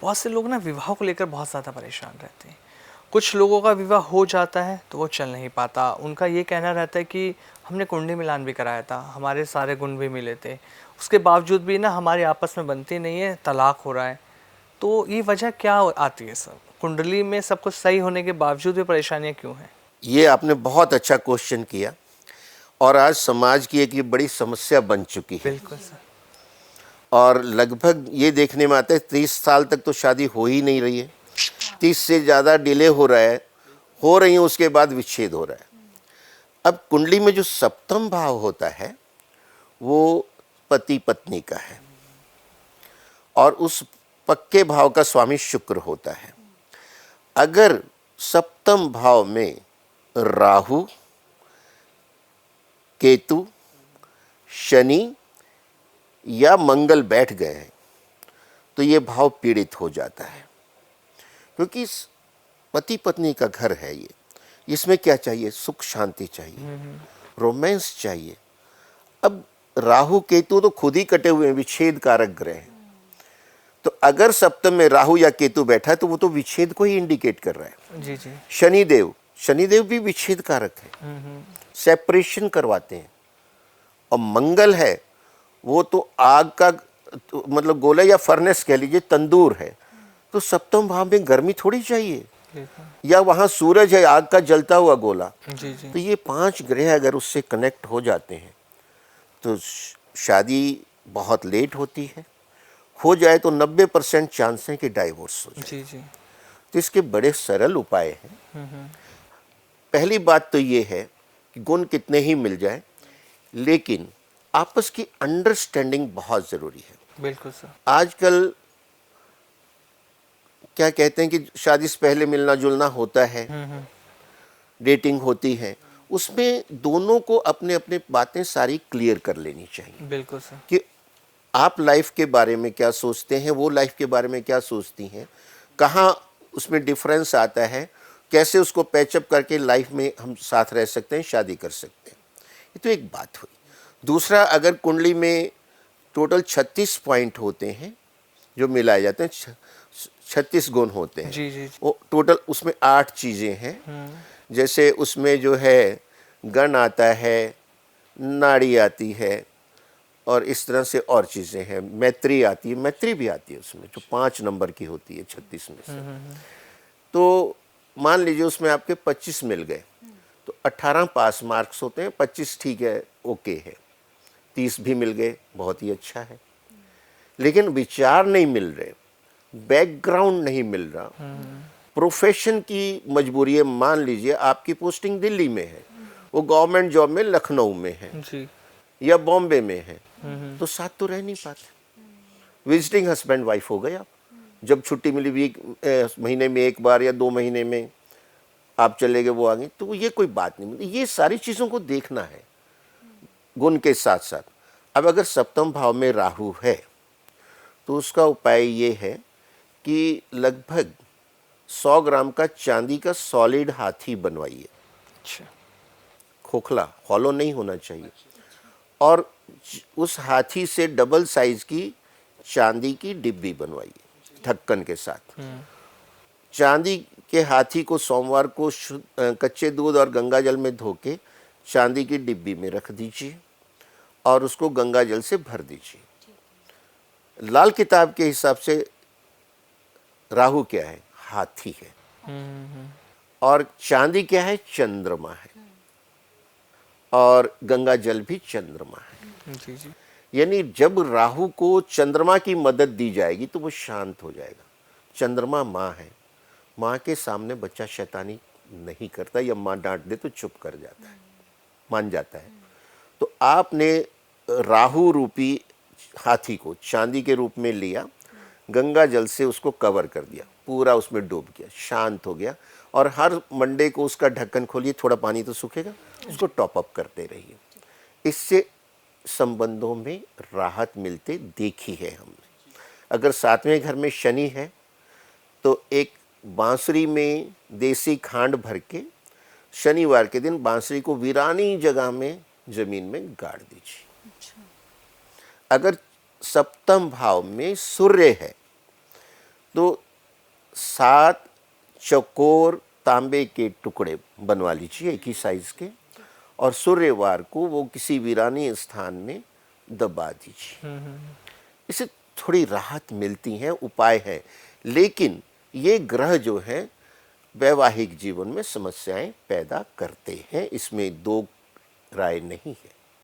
बहुत से लोग ना विवाह को लेकर बहुत ज़्यादा परेशान रहते हैं। कुछ लोगों का विवाह हो जाता है तो वो चल नहीं पाता। उनका ये कहना रहता है कि हमने कुंडली मिलान भी कराया था, हमारे सारे गुण भी मिले थे, उसके बावजूद भी ना हमारी आपस में बनती नहीं है, तलाक हो रहा है। तो ये वजह क्या आती है सर? कुंडली में सब कुछ सही होने के बावजूद भी परेशानियाँ क्यों हैं? ये आपने बहुत अच्छा क्वेश्चन किया और आज समाज की एक ये बड़ी समस्या बन चुकी है। बिल्कुल सर। और लगभग ये देखने में आता है 30 साल तक तो शादी हो ही नहीं रही है, 30 से ज़्यादा डिले हो रहा है, हो रही है, उसके बाद विच्छेद हो रहा है। अब कुंडली में जो सप्तम भाव होता है वो पति पत्नी का है और उस पक्के भाव का स्वामी शुक्र होता है। अगर सप्तम भाव में राहु, केतु, शनि या मंगल बैठ गए हैं तो ये भाव पीड़ित हो जाता है, क्योंकि पति पत्नी का घर है ये। इसमें क्या चाहिए? सुख शांति चाहिए, रोमांस चाहिए। अब राहु केतु तो खुद ही कटे हुए हैं, विच्छेद कारक ग्रह हैं। तो अगर सप्तम में राहु या केतु बैठा है तो वो तो विच्छेद को ही इंडिकेट कर रहा है। जी जी। शनिदेव भी विच्छेद कारक है, सेपरेशन करवाते हैं। और मंगल है, वो तो आग का मतलब गोला या फर्नेस कह लीजिए, तंदूर है। तो सप्तम भाव में गर्मी थोड़ी चाहिए, या वहाँ सूरज है, आग का जलता हुआ गोला। जी जी। तो ये 5 ग्रह अगर उससे कनेक्ट हो जाते हैं तो शादी बहुत लेट होती है। हो जाए तो 90% चांस है कि डाइवोर्स हो जाए। जी जी। तो इसके बड़े सरल उपाय हैं। पहली बात तो ये है कि गुण कितने ही मिल जाए, लेकिन आपस की अंडरस्टैंडिंग बहुत ज़रूरी है। बिल्कुल सर। आजकल क्या कहते हैं कि शादी से पहले मिलना जुलना होता है, डेटिंग होती है, उसमें दोनों को अपने अपने बातें सारी क्लियर कर लेनी चाहिए। बिल्कुल सर। कि आप लाइफ के बारे में क्या सोचते हैं, वो लाइफ के बारे में क्या सोचती हैं, कहाँ उसमें डिफरेंस आता है, कैसे उसको पैचअप करके लाइफ में हम साथ रह सकते हैं, शादी कर सकते हैं। ये तो एक बात हुई। दूसरा, अगर कुंडली में टोटल 36 पॉइंट होते हैं जो मिलाए जाते हैं, 36 गुण होते हैं। जी जी। वो टोटल उसमें 8 चीज़ें हैं। जैसे उसमें जो है गण आता है, नाड़ी आती है, और इस तरह से और चीज़ें हैं। मैत्री आती है, मैत्री भी आती है उसमें, जो 5 नंबर की होती है 36 में से। तो मान लीजिए उसमें आपके 25 मिल गए तो 18 पास मार्क्स होते हैं, 25 ठीक है, ओके है। 30 भी मिल गए, बहुत ही अच्छा है। लेकिन विचार नहीं मिल रहे, बैकग्राउंड नहीं मिल रहा, प्रोफेशन की मजबूरी है। मान लीजिए आपकी पोस्टिंग दिल्ली में है, वो गवर्नमेंट जॉब में लखनऊ में है जी। या बॉम्बे में है, तो साथ तो रह नहीं पाते। विजिटिंग हस्बैंड वाइफ हो गए आप। जब छुट्टी मिली महीने में एक बार या 2 महीने में आप चले गए, वो आ गए, तो ये कोई बात नहीं मिलती। ये सारी चीज़ों को देखना है गुण के साथ साथ। अब अगर सप्तम भाव में राहु है तो उसका उपाय ये है कि लगभग 100 ग्राम का चांदी का सॉलिड हाथी बनवाइए। अच्छा। खोखला, हॉलो नहीं होना चाहिए। और उस हाथी से डबल साइज की चांदी की डिब्बी बनवाइए ढक्कन के साथ। चांदी के हाथी को सोमवार को कच्चे दूध और गंगा जल में धो के चांदी की डिब्बी में रख दीजिए और उसको गंगा जल से भर दीजिए। लाल किताब के हिसाब से राहु क्या है? हाथी है। और चांदी क्या है? चंद्रमा है। और गंगा जल भी चंद्रमा है। जी जी। यानी जब राहु को चंद्रमा की मदद दी जाएगी तो वो शांत हो जाएगा। चंद्रमा माँ है, माँ के सामने बच्चा शैतानी नहीं करता, या माँ डांट दे तो चुप कर जाता है, मान जाता है। तो आपने राहु रूपी हाथी को चांदी के रूप में लिया, गंगा जल से उसको कवर कर दिया, पूरा उसमें डूब गया, शांत हो गया। और हर मंडे को उसका ढक्कन खोलिए, थोड़ा पानी तो सूखेगा, उसको टॉप अप करते रहिए। इससे संबंधों में राहत मिलते देखी है हमने। अगर सातवें घर में शनि है तो एक बांसुरी में देसी खांड भर के शनिवार के दिन बांसुरी को वीरानी जगह में जमीन में गाड़ दीजिए। अगर सप्तम भाव में सूर्य है तो 7 चौकोर तांबे के टुकड़े बनवा लीजिए एक ही साइज के, और सूर्यवार को वो किसी वीरानी स्थान में दबा दीजिए। इससे थोड़ी राहत मिलती है, उपाय है। लेकिन ये ग्रह जो है वैवाहिक जीवन में समस्याएं पैदा करते हैं, इसमें दो राय नहीं है।